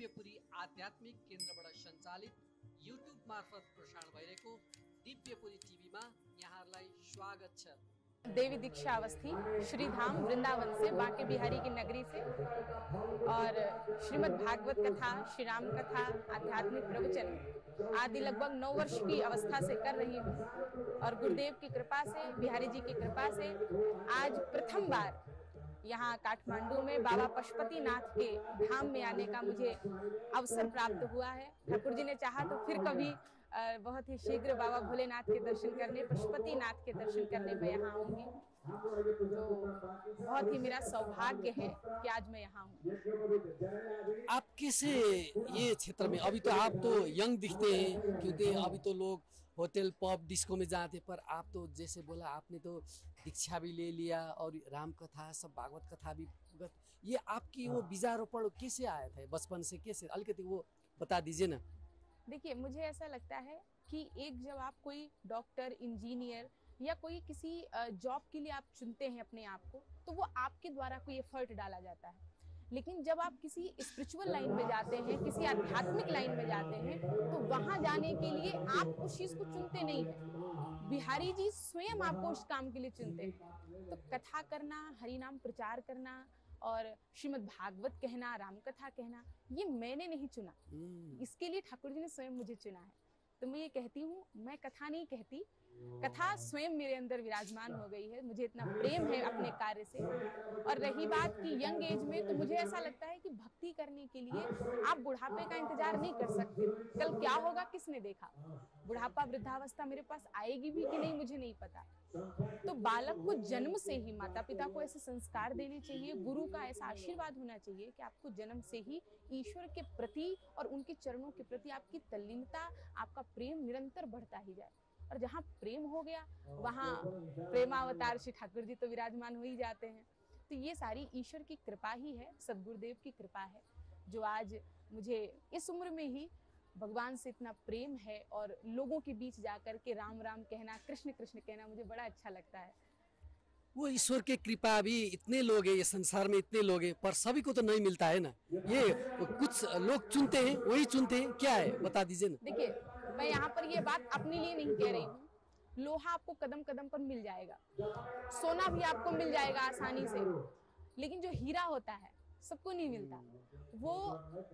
दिव्यपुरी आध्यात्मिक केन्द्रबाट सञ्चालित युट्युब मार्फत प्रसारण भइरहेको दिव्यपुरी टिभीमा यहाँहरूलाई स्वागत छ। देवी दीक्षा अवस्थी श्री धाम वृंदावन से, बांके बिहारी की नगरी से, और श्रीमद् भागवत कथा, श्री राम कथा, आध्यात्मिक प्रवचन आदि लगभग 9 वर्ष की अवस्था से कर रही हूँ। और गुरुदेव की कृपा से, बिहारी जी की कृपा से आज प्रथम बार यहाँ काठमांडू में बाबा पशुपतिनाथ के धाम में आने का मुझे अवसर प्राप्त हुआ है। ठाकुर जी ने चाहा तो फिर कभी बहुत ही शीघ्र बाबा भोलेनाथ के दर्शन करने, पशुपतिनाथ के दर्शन करने मैं यहाँ आऊंगी। तो बहुत ही मेरा सौभाग्य है कि आज मैं यहाँ हूँ। आप कैसे ये क्षेत्र में, अभी तो आप तो यंग दिखते हैं क्योंकि अभी तो लोग होटल पब डिस्को में जाते, पर आप तो जैसे बोला आपने तो दीक्षा भी ले लिया और राम कथा सब भागवत कथा भी, ये आपकी वो बीजारोपण कैसे आया था बचपन से, कैसे अलिकति वो बता दीजिए ना। देखिए, मुझे ऐसा लगता है कि एक जब आप कोई डॉक्टर, इंजीनियर या कोई किसी जॉब के लिए आप चुनते हैं अपने आप को, तो वो आपके द्वारा कोई एफर्ट डाला जाता है। लेकिन जब आप किसी स्पिरिचुअल लाइन में जाते हैं, किसी आध्यात्मिक लाइन में जाते हैं, तो वहां जाने के लिए आप उस चीज को चुनते नहीं हैं, बिहारी जी स्वयं आपको उस काम के लिए चुनते हैं। तो कथा करना, हरि नाम प्रचार करना और श्रीमद् भागवत कहना, राम कथा कहना, ये मैंने नहीं चुना, इसके लिए ठाकुर जी ने स्वयं मुझे चुना है। तो मैं ये कहती हूँ, मैं कथा नहीं कहती, कथा स्वयं मेरे अंदर विराजमान हो गई है। मुझे इतना प्रेम है अपने कार्य से। और रही बात कि यंग एज में, तो मुझे ऐसा लगता है कि भक्ति करने के लिए आप बुढ़ापे का इंतजार नहीं कर सकते। कल क्या होगा किसने देखा, बुढ़ापा वृद्धावस्था मेरे पास आएगी भी कि नहीं मुझे नहीं पता। तो बालक को जन्म से ही माता पिता को ऐसे संस्कार देने चाहिए, गुरु का ऐसा आशीर्वाद होना चाहिए कि आपको जन्म से ही ईश्वर के प्रति और उनके चरणों के प्रति आपकी तल्लीनता, आपका प्रेम निरंतर बढ़ता ही जाए। और जहाँ प्रेम हो गया वहाँ प्रेमावतार श्री ठाकुर जी तो विराजमान हो ही जाते हैं। तो ये सारी ईश्वर की कृपा ही है, सदगुरुदेव की कृपा है, जो आज मुझे इस उम्र में ही भगवान से इतना प्रेम है। और लोगों के बीच जाकर के राम राम कहना, कृष्ण कृष्ण कहना मुझे बड़ा अच्छा लगता है। वो ईश्वर के कृपा भी, इतने लोग हैं ये संसार में, इतने लोग हैं, पर सभी को तो नहीं मिलता है ना। ये कुछ लोग चुनते हैं, वही चुनते हैं, क्या है बता दीजिए ना। देखिए, मैं यहाँ पर ये बात अपने लिए नहीं कह रही हूँ। लोहा आपको कदम कदम पर मिल जाएगा, सोना भी आपको मिल जाएगा आसानी से, लेकिन जो हीरा होता है सबको नहीं मिलता। वो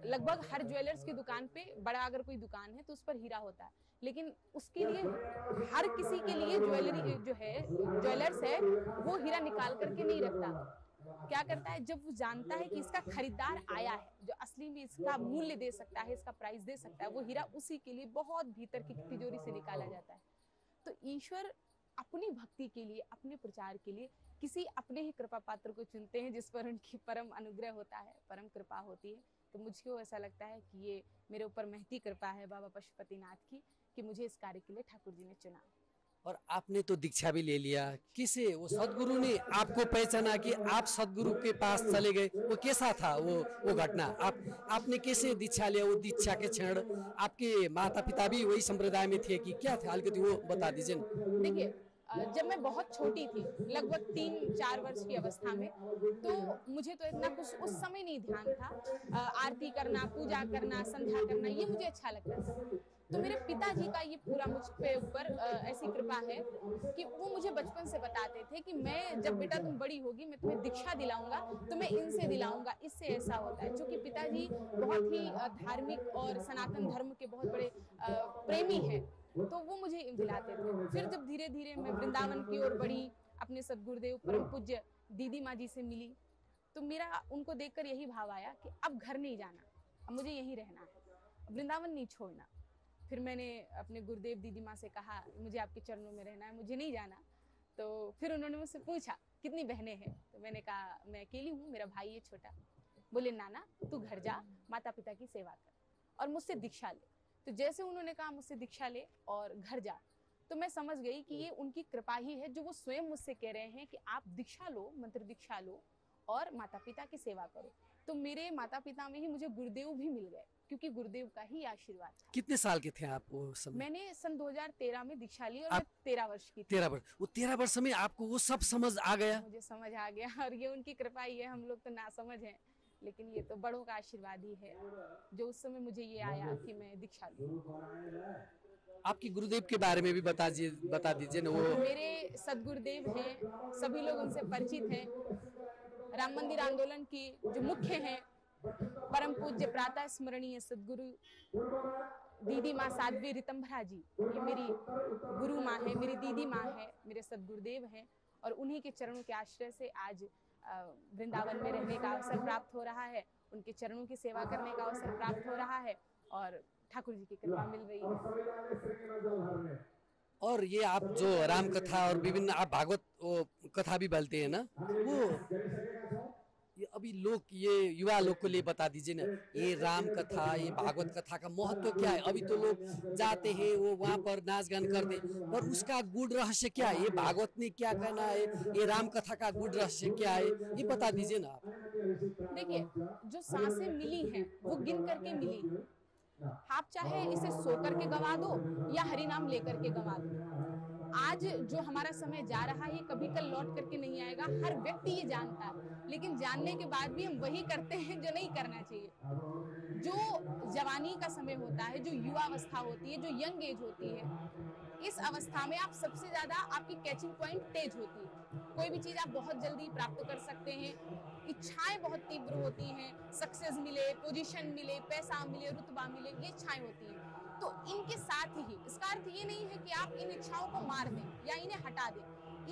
लगभग हर ज्वेलर्स की दुकान पे, बड़ा अगर कोई दुकान है तो उस पर हीरा होता है, लेकिन उसके लिए हर किसी के लिए ज्वेलरी जो है, ज्वेलर्स है, वो हीरा निकाल करके नहीं रखता। क्या करता है, जब वो जानता है कि इसका खरीदार आया है जो असली में इसका मूल्य दे सकता है, इसका प्राइस दे सकता है, वो हीरा उसी के लिए बहुत भीतर की तिजोरी से निकाला जाता है। तो ईश्वर अपनी भक्ति के लिए, अपने प्रचार के लिए किसी अपने ही कृपा पात्र को चुनते हैं, जिस पर उनकी परम अनुग्रह होता है, परम कृपा होती है। तो मुझको ऐसा लगता है कि ये मेरे ऊपर महती कृपा है बाबा पशुपतिनाथ की, कि मुझे इस कार्य के लिए ठाकुर जी ने चुना। और आपने तो दीक्षा भी ले लिया, किसे वो सदगुरु ने आपको पहचाना कि आप सदगुरु के पास चले गए, वो कैसा था वो घटना? आपने कैसे दीक्षा लिया? वो दीक्षा के क्षण आपके माता पिता भी वही संप्रदाय में थे कि क्या थे, हल्के वो बता दीजिए ना। देखिए, जब मैं बहुत छोटी थी, लगभग 3-4 वर्ष की अवस्था में, तो मुझे तो इतना कुछ उस समय नहीं ध्यान था। आरती करना, पूजा करना, संध्या करना, ये मुझे अच्छा लगता था। तो मेरे पिताजी का ये पूरा मुझ पे ऊपर ऐसी कृपा है कि वो मुझे बचपन से बताते थे कि मैं जब बेटा तुम बड़ी होगी, मैं तुम्हें दीक्षा दिलाऊंगा, तो मैं इनसे दिलाऊंगा, इससे ऐसा होता है। चूंकि पिताजी बहुत ही धार्मिक और सनातन धर्म के बहुत बड़े प्रेमी हैं, तो वो मुझे दिलाते थे। फिर जब धीरे धीरे मैं वृंदावन की ओर बढ़ी, अपने सदगुरुदेव परम पूज्य दीदी माँ जी से मिली, तो मेरा उनको देखकर यही भाव आया कि अब घर नहीं जाना, अब मुझे यहीं रहना है, वृंदावन नहीं छोड़ना। फिर मैंने अपने गुरुदेव दीदी माँ से कहा, मुझे आपके चरणों में रहना है, मुझे नहीं जाना। तो फिर उन्होंने मुझसे पूछा कितनी बहनें हैं, तो मैंने कहा मैं अकेली हूँ, मेरा भाई है छोटा। बोले नाना तू घर जा, माता पिता की सेवा कर और मुझसे दीक्षा ले। तो जैसे उन्होंने कहा मुझसे दीक्षा ले और घर जा, तो मैं समझ गई कि ये उनकी कृपा ही है, जो वो स्वयं मुझसे कह रहे हैं कि आप दीक्षा लो, मंत्र दीक्षा लो और माता पिता की सेवा करो। तो मेरे माता पिता में ही मुझे गुरुदेव भी मिल गए, क्योंकि गुरुदेव का ही आशीर्वाद था। कितने साल के थे आप वो समय? मैंने सन 2013 में दीक्षा ली और मैं 13 वर्ष की थी। 13 वर्ष, वो 13 वर्ष में आपको वो सब समझ आ गया? मुझे समझ आ गया, और ये उनकी कृपा ही है, हम लोग तो ना समझ हैं। लेकिन ये तो बड़ों का आशीर्वाद ही है जो उस समय मुझे ये आया कि मैं दीक्षा लूं। आपकी गुरुदेव के बारे में भी बता दीजिए ना। वो मेरे सदगुरुदेव हैं, सभी लोग उनसे परिचित हैं। राम मंदिर आंदोलन की जो मुख्य हैं, परम पूज्य प्रातः स्मरणीय सदगुरु दीदी माँ साध्वी ऋतंभरा जी, ये मेरी गुरु माँ है, मेरी दीदी माँ है, मेरे सदगुरुदेव हैं। और उन्हीं के चरणों के आश्रय से आज वृंदावन में रहने का अवसर प्राप्त हो रहा है, उनके चरणों की सेवा करने का अवसर प्राप्त हो रहा है और ठाकुर जी की कृपा मिल रही है। और ये आप जो राम कथा और विभिन्न आप भागवत कथा भी बोलते हैं ना, वो ये अभी लोग, ये युवा लोग को लिए बता दीजिए ना, ये राम कथा, ये भागवत कथा का महत्व क्या है। अभी तो लोग जाते हैं, वो वहाँ पर नाच गान करते, पर उसका गूढ़ रहस्य क्या है, ये भागवत ने क्या कहना है, ये राम कथा का गूढ़ रहस्य क्या है, ये बता दीजिए ना आप। देखिए, जो सांसें मिली हैं वो गिन करके मिली हैं। आप चाहे इसे सो करके गवा दो या हरि नाम लेकर के गवा दो। आज जो हमारा समय जा रहा है, कभी कल लौट करके नहीं आएगा, हर व्यक्ति ये जानता है, लेकिन जानने के बाद भी हम वही करते हैं जो नहीं करना चाहिए। जो जवानी का समय होता है, जो युवावस्था होती है, जो यंग एज होती है, इस अवस्था में आप सबसे ज्यादा, आपकी कैचिंग पॉइंट तेज होती है। कोई भी चीज आप बहुत जल्दी प्राप्त कर सकते हैं, इच्छाएं बहुत तीव्र होती हैं, सक्सेस मिले, पोजीशन मिले, पैसा मिले, रुतबा मिले, ये इच्छाएं होती हैं। तो इनके साथ ही, इसका अर्थ ये नहीं है कि आप इन इच्छाओं को मार दें या इन्हें हटा दें,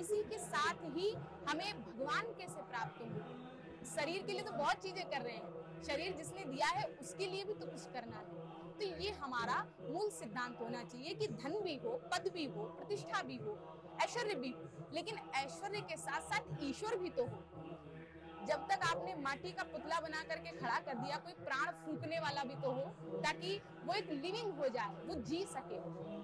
इसी के साथ ही हमें भगवान कैसे प्राप्त हो। शरीर के लिए तो बहुत चीजें कर रहे हैं, शरीर जिसने दिया है उसके लिए भी तो कुछ करना है। तो ये हमारा मूल सिद्धांत होना चाहिए कि धन भी हो, पद भी हो, प्रतिष्ठा भी हो, ऐश्वर्य भी हो, लेकिन ऐश्वर्य के साथ साथ ईश्वर भी तो हो। जब तक आपने माटी का पुतला बना करके खड़ा कर दिया, कोई प्राण फूंकने वाला भी तो हो, ताकि वो एक लिविंग हो जाए, वो जी सके।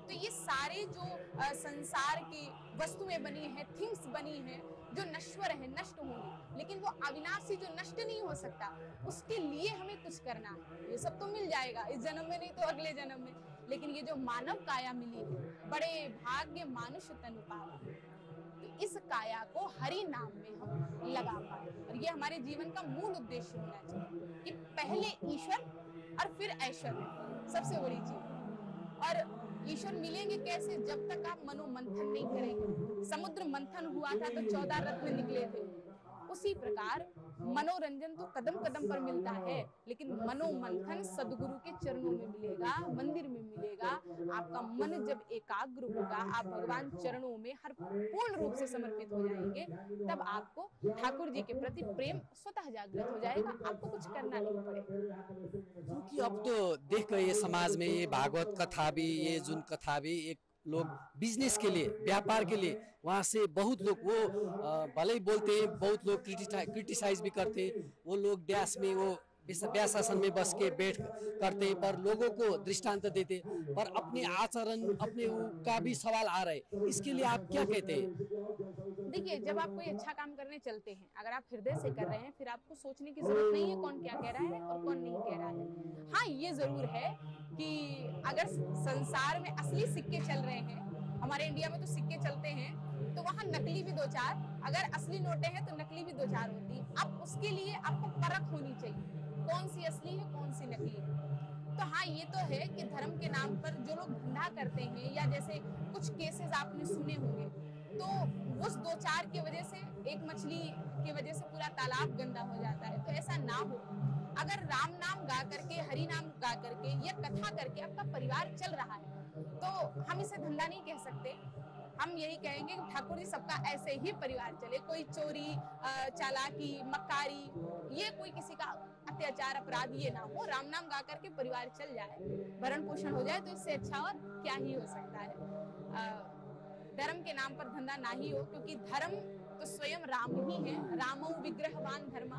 तो ये सारे जो संसार की वस्तुएं बनी हैं, थिंग्स बनी हैं, जो नश्वर है, नष्ट होंगी, लेकिन वो अविनाशी जो नष्ट नहीं हो सकता, उसके लिए हमें कुछ करना है। ये सब तो मिल जाएगा इस जन्म में, नहीं तो अगले जन्म में, लेकिन ये जो मानव काया मिली है, बड़े भाग्य मानुष तनु पावा, तो इस काया को हरि नाम में हम लगा पाए। और ये हमारे जीवन का मूल उद्देश्य होना चाहिए कि पहले ईश्वर और फिर ऐश्वर्य, सबसे बड़ी चीज। और ईश्वर मिलेंगे कैसे, जब तक आप मनोमंथन नहीं करेंगे। समुद्र मंथन हुआ था तो 14 रत्न निकले थे, उसी प्रकार मनोरंजन तो कदम कदम पर मिलता है, लेकिन मनोमंथन सदगुरु के चरणों में मिलेगा, मंदिर में मिलेगा। आपका मन जब एकाग्र होगा, आप भगवान चरणों में हर पूर्ण रूप से समर्पित हो जाएंगे, तब आपको ठाकुर जी के प्रति प्रेम स्वतः जागृत हो जाएगा, आपको कुछ करना नहीं पड़ेगा। क्योंकि अब तो देख कर ये समाज में ये भागवत कथा भी, ये जुन कथा भी, एक लोग बिजनेस के लिए, व्यापार के लिए, वहाँ से बहुत लोग वो भले ही बोलते हैं, बहुत लोग क्रिटिसाइज भी करते, वो लोग देश में वो व्यासासन में बस के बैठ करते, पर लोगों को दृष्टांत देते, पर अपने आचरण, अपने का भी सवाल आ रहा है। इसके लिए आप क्या कहते हैं? देखिए, जब आप कोई अच्छा काम करने चलते हैं, अगर आप हृदय से कर रहे हैं, फिर आपको सोचने की जरूरत नहीं है कौन क्या कह रहा है और कौन नहीं कह रहा है। हाँ, ये जरूर है कि अगर संसार में असली सिक्के चल रहे हैं, हमारे इंडिया में तो सिक्के चलते हैं, तो वहाँ नकली भी दो चार, अगर असली नोटें हैं तो नकली भी दो चार होती है। अब उसके लिए आपको परख होनी चाहिए, कौन सी असली है, कौन सी नकली है। तो हाँ, ये तो है कि धर्म के नाम पर जो लोग धंधा करते हैं, या जैसे कुछ केसेस आपने सुने होंगे, तो उस दो चार की वजह से, एक मछली की वजह से पूरा तालाब गंदा हो जाता है। तो ऐसा ना हो। अगर राम नाम गा करके, हरि नाम गा करके या कथा करके आपका परिवार चल रहा है, तो हम इसे धंधा नहीं कह सकते। हम यही कहेंगे कि ठाकुर जी सबका ऐसे ही परिवार चले, कोई चोरी, चालाकी, मक्कारी, ये कोई किसी का अत्याचार, अपराध ये ना हो। राम नाम गा करके परिवार चल जाए, भरण पोषण हो जाए, तो इससे अच्छा और क्या ही हो सकता है। धर्म के नाम पर धंधा ना ही हो, क्योंकि धर्म तो स्वयं राम ही है। रामो विग्रहवान धर्म,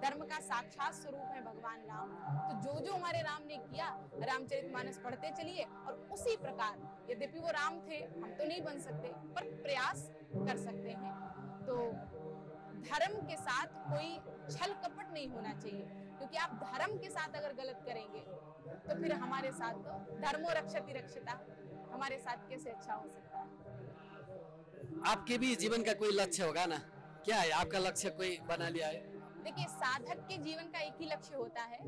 धर्म का साक्षात स्वरूप है भगवान राम। तो जो हमारे राम ने किया, रामचरितमानस पढ़ते चलिए, और उसी प्रकार, यद्यपि वो राम थे, हम तो नहीं बन सकते, पर प्रयास कर सकते हैं। तो धर्म के साथ कोई छल कपट नहीं होना चाहिए, क्योंकि आप धर्म के साथ अगर गलत करेंगे तो फिर हमारे साथ तो धर्मो रक्षति रक्षता, हमारे साथ कैसे अच्छा हो सकता है। आपके भी जीवन का कोई लक्ष्य होगा ना, क्या है आपका लक्ष्य, कोई बना लिया है? देखिए, साधक के जीवन का एक ही लक्ष्य होता है,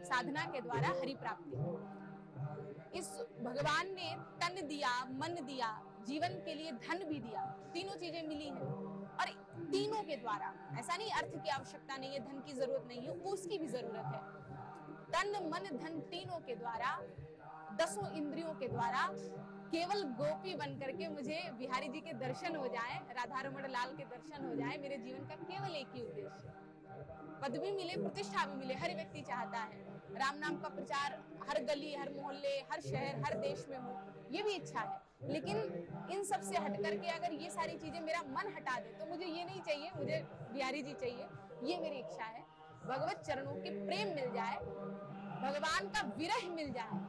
साधना के द्वारा हरि प्राप्ति। इस भगवान ने तन दिया, मन दिया, जीवन के लिए धन भी दिया, तीनों चीजें मिली हैं। और तीनों के द्वारा, ऐसा नहीं अर्थ की आवश्यकता नहीं है, धन की जरूरत नहीं है, उसकी भी जरूरत है। तन मन धन तीनों के द्वारा, 10 इंद्रियों के द्वारा केवल गोपी बन करके मुझे बिहारी जी के दर्शन हो जाए, राधा रमण लाल के दर्शन हो जाए, मेरे जीवन का केवल एक ही उद्देश्य। पद भी मिले, प्रतिष्ठा भी मिले, हर व्यक्ति चाहता है राम नाम का प्रचार हर गली, हर मोहल्ले, हर शहर, हर देश में हो, ये भी इच्छा है। लेकिन इन सब से हट करके अगर ये सारी चीजें मेरा मन हटा दे तो मुझे ये नहीं चाहिए, मुझे बिहारी जी चाहिए, ये मेरी इच्छा है। भगवत चरणों के प्रेम मिल जाए, भगवान का विरह मिल जाए,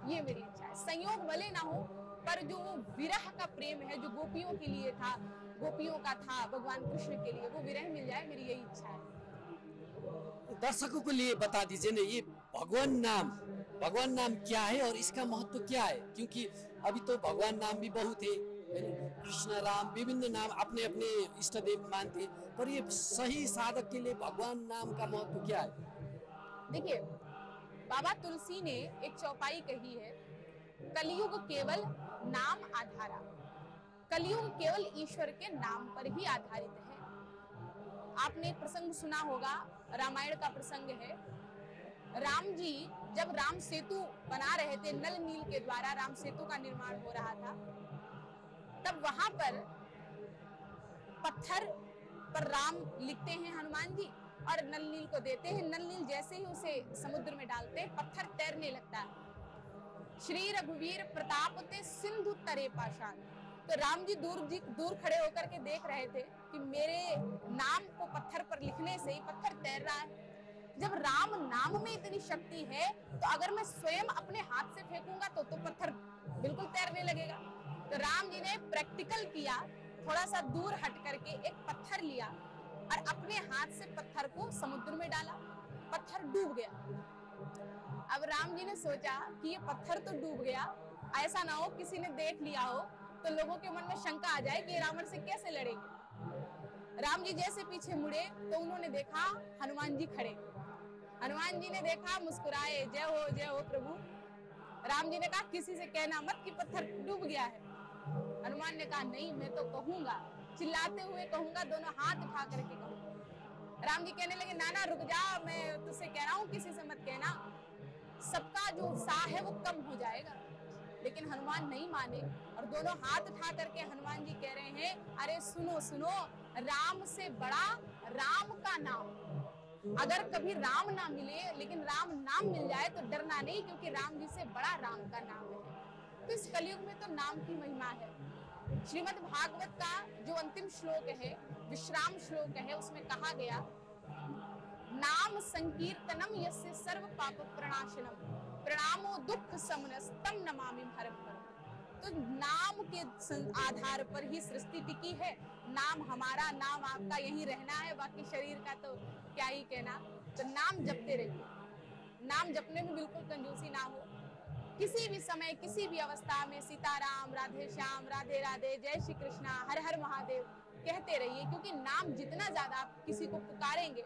ये मेरी इच्छा है। संयोग भले ना हो, पर जो वो विरह का प्रेम है जो गोपियों के लिए था, गोपियों का था भगवान कृष्ण के लिए, वो विरह मिल जाए, मेरी यही इच्छा है। दर्शकों को लिए बता दीजिए ना, ये भगवान नाम क्या है और इसका महत्व क्या है? क्योंकि अभी तो भगवान नाम भी बहुत है, कृष्ण राम विभिन्न नाम अपने अपने इष्ट देव मानते, पर ये सही साधक के लिए भगवान नाम का महत्व क्या है? देखिए, बाबा तुलसी ने एक चौपाई कही है, कलयुग केवल नाम आधारा। कलयुग केवल ईश्वर के नाम पर ही आधारित है। आपने एक प्रसंग सुना होगा, रामायण का प्रसंग है। राम जी जब राम सेतु बना रहे थे, नल नील के द्वारा राम सेतु का निर्माण हो रहा था, तब वहां पर पत्थर पर राम लिखते हैं हनुमान जी और नल नील को देते हैं। नल नील जैसे ही उसे समुद्र में डालते हैं, पत्थर तैरने लगता है। श्री रघुवीर प्रताप ते सिंधु तरे पाषाण। तो राम जी दूर खड़े होकर के देख रहे थे कि मेरे नाम को पत्थर पर लिखने से ही पत्थर तैर रहा है। जब राम नाम में इतनी शक्ति है, तो अगर मैं स्वयं अपने हाथ से फेंकूंगा तो पत्थर बिल्कुल तैरने लगेगा। तो राम जी ने प्रैक्टिकल किया, थोड़ा सा दूर हट करके एक पत्थर लिया और अपने हाथ से पत्थर को समुद्र में डाला, पत्थर डूब गया। अब राम जी ने सोचा कि ये पत्थर तो डूब गया, ऐसा ना हो किसी ने देख लिया हो तो लोगों के मन में शंका आ जाए कि रावण से कैसे लड़ेंगे। राम जी जैसे पीछे मुड़े तो उन्होंने देखा हनुमान जी खड़े। हनुमान जी ने देखा, मुस्कुराए, जय हो प्रभु। राम जी ने कहा किसी से कहना मत कि पत्थर डूब गया है। हनुमान ने कहा नहीं, मैं तो कहूंगा, चिल्लाते हुए कहूंगा, दोनों हाथ उठा करके कहूंगा। राम जी कहने लगे नाना रुक जा, मैं तुझसे कह रहा हूँ किसी से मत कहना, सबका जो उत्साह है वो कम हो जाएगा। लेकिन हनुमान नहीं माने और दोनों हाथ उठा करके हनुमान जी कह रहे हैं, अरे सुनो सुनो, राम से बड़ा राम का नाम। अगर कभी राम ना मिले लेकिन राम नाम मिल जाए तो डरना नहीं, क्योंकि राम जी से बड़ा राम का नाम है। तो इस कलयुग में तो नाम की महिमा है। श्रीमद् भागवत का जो अंतिम श्लोक है, विश्राम श्लोक है, उसमें कहा गया नाम संकीर्तनम यस्य सर्व पाप प्रणाशनम प्रणामो दुख समनस तम नमामि हरम। तो नाम के आधार पर ही सृष्टि टिकी है। नाम हमारा, नाम आपका यही रहना है, बाकी शरीर का तो क्या ही कहना। तो नाम जपते रहिए, नाम जपने में बिल्कुल कंजूसी ना हो। किसी भी समय, किसी भी अवस्था में सीताराम, राधे श्याम, राधे राधे, जय श्री कृष्णा, हर हर महादेव कहते रहिए, क्योंकि नाम जितना ज्यादा आप किसी को पुकारेंगे,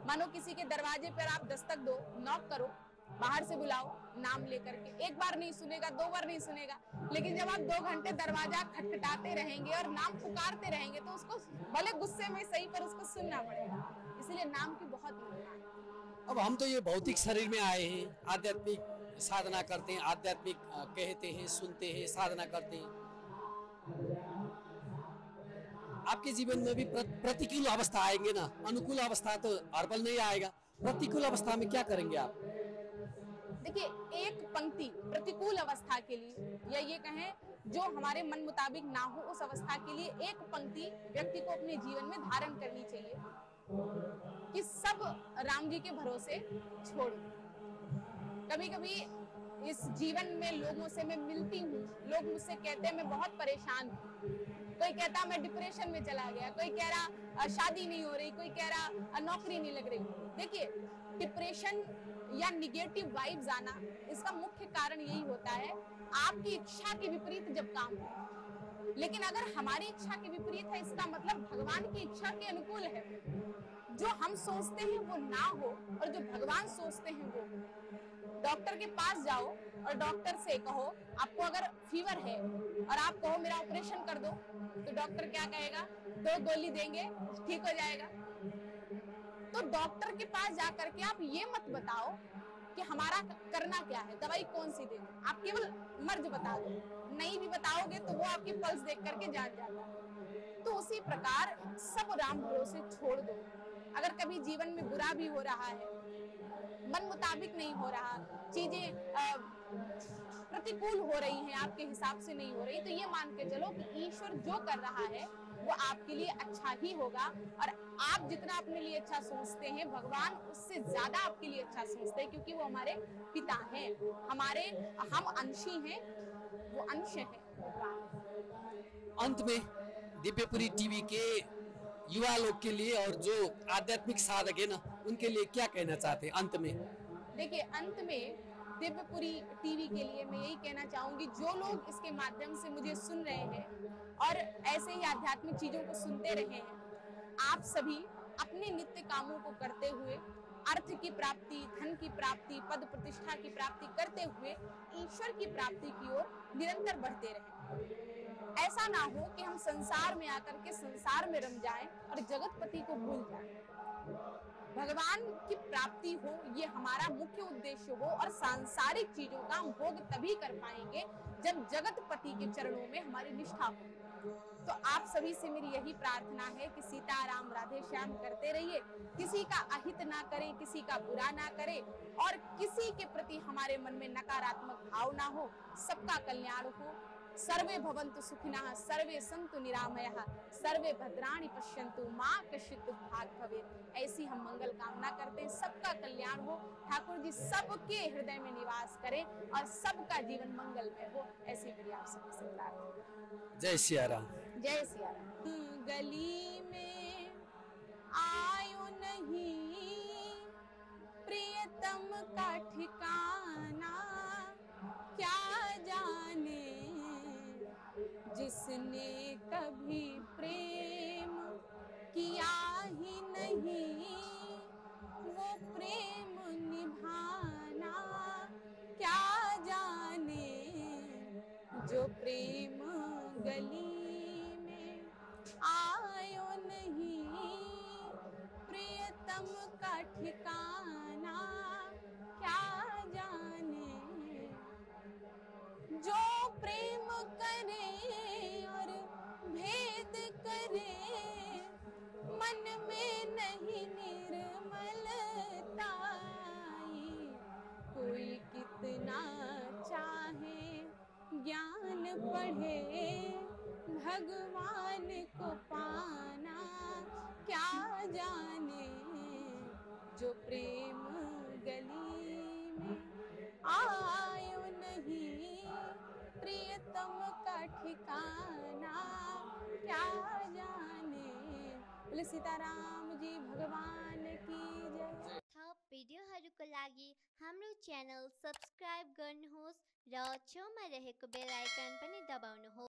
मानो किसी के दरवाजे पर आप दस्तक दो, नॉक करो, बाहर से बुलाओ नाम लेकर के, एक बार नहीं सुनेगा, 2 बार नहीं सुनेगा, लेकिन जब आप 2 घंटे दरवाजा खटखटाते रहेंगे और नाम पुकारते रहेंगे तो उसको भले गुस्से में सही पर उसको सुनना पड़ेगा। इसलिए नाम की बहुत महिमा है। अब हम तो ये भौतिक शरीर में आए हैं, आध्यात्मिक साधना करते हैं, आध्यात्मिक कहते हैं, सुनते हैं, साधना करते हैं। आपके जीवन में भी प्रतिकूल अवस्था आएंगे ना, अनुकूल अवस्था तो हर पल नहीं आएगा। प्रतिकूल अवस्था में क्या करेंगे आप? देखिए, एक पंक्ति प्रतिकूल अवस्था के लिए, या ये कहें जो हमारे मन मुताबिक ना हो, उस अवस्था के लिए एक पंक्ति व्यक्ति को अपने जीवन में धारण करनी चाहिए कि सब राम जी के भरोसे छोड़। कभी कभी इस जीवन में लोगों से मैं मिलती हूँ, लोग मुझसे कहते हैं मैं बहुत परेशान हूँ। कोई कहता मैं डिप्रेशन में चला गया, कोई कह रहा शादी नहीं हो रही, कोई कह रहा नौकरी नहीं लग रही। देखिए, डिप्रेशन या निगेटिव वाइब्स आना, इसका मुख्य कारण यही होता है आपकी इच्छा के विपरीत जब काम हो। लेकिन अगर हमारी इच्छा के विपरीत है, इसका मतलब भगवान की इच्छा के अनुकूल है। जो हम सोचते हैं वो ना हो और जो भगवान सोचते हैं वो हो। डॉक्टर के पास जाओ और डॉक्टर से कहो, आपको अगर फीवर है और आप कहो मेरा ऑपरेशन कर दो, तो डॉक्टर क्या कहेगा? 2 गोली देंगे, ठीक हो जाएगा। तो डॉक्टर के पास जाकर के आप ये मत बताओ कि हमारा करना क्या है, दवाई कौन सी दें, आप केवल मर्ज बता दो। नहीं भी बताओगे तो वो आपकी पल्स देख करके जान जाता है। तो उसी प्रकार सब राम भरोसे छोड़ दो। अगर कभी जीवन में बुरा भी हो रहा है, मन मुताबिक नहीं हो रहा, चीजें प्रतिकूल हो रही हैं, आपके हिसाब से नहीं हो रही, तो ये मान के चलो कि ईश्वर जो कर रहा है वो आपके लिए अच्छा ही होगा। और आप जितना अपने लिए अच्छा सोचते हैं, भगवान उससे ज्यादा आपके लिए अच्छा सोचते हैं, क्योंकि वो हमारे पिता हैं, हम अंशी हैं, वो अंश हैं। अंत में दिव्यपुरी टीवी के युवा लोग के लिए और जो आध्यात्मिक साधक है ना, उनके लिए क्या कहना चाहते हैं अंत में? देखिए, अंत में दिव्यपुरी टीवी के लिए मैं यही कहना चाहूंगी, जो लोग इसके माध्यम से मुझे सुन रहे हैं और ऐसे ही आध्यात्मिक चीजों को सुनते रहे हैं, आप सभी अपने नित्य कामों को करते हुए अर्थ की प्राप्ति, धन की प्राप्ति, पद प्रतिष्ठा की प्राप्ति करते हुए ईश्वर की प्राप्ति की ओर निरंतर बढ़ते रहें। ऐसा ना हो कि हम संसार में आकर के संसार में रम जाएं और जगतपति को भूल जाएं। भगवान की प्राप्ति हो, ये हमारा मुख्य उद्देश्य हो, और सांसारिक चीजों का हम भोग तभी कर पाएंगे जब जगतपति के चरणों में हमारी निष्ठा हो। तो आप सभी से मेरी यही प्रार्थना है कि सीताराम राधे श्याम करते रहिए, किसी का अहित ना करें, किसी का बुरा ना करें, और किसी के प्रति हमारे मन में नकारात्मक भाव ना हो। सबका कल्याण हो। सर्वे भवन्तु सुखिनः, सर्वे सन्तु निरामयः, सर्वे भद्राणि पश्यन्तु, मा कश्चित् दुःखात् भवेत्। ऐसी हम मंगल कामना करते हैं, सबका कल्याण हो। ठाकुर जी सबके हृदय में निवास करें और सबका जीवन मंगलमय हो, ऐसी मेरी आप सभी से प्रार्थना। जय सिया राम। जय सिया राम। गली में आयो नहीं प्रियतम का ठिकाना, क्या जाने जिसने कभी प्रेम किया ही नहीं, वो प्रेम निभाना क्या जाने। जो प्रेम गली में आयो नहीं प्रियतम का ठिकाना, क्या जाने। जो प्रेम करे और भेद करे, मन में नहीं निर्मलता। कोई कितना चाहे ज्ञान पढ़े, भगवान को पाना क्या जाने। जो प्रेम गली में आयो नहीं प्रियतम का ठिकाना, क्या जाने। बोले सीताराम जी भगवान की जय। थप भिडियोहरूको लागि हाम्रो च्यानल सब्स्क्राइब गर्नुहोस् र छेउमा रहेको बेल आइकन पनि दबाउनुहोस्।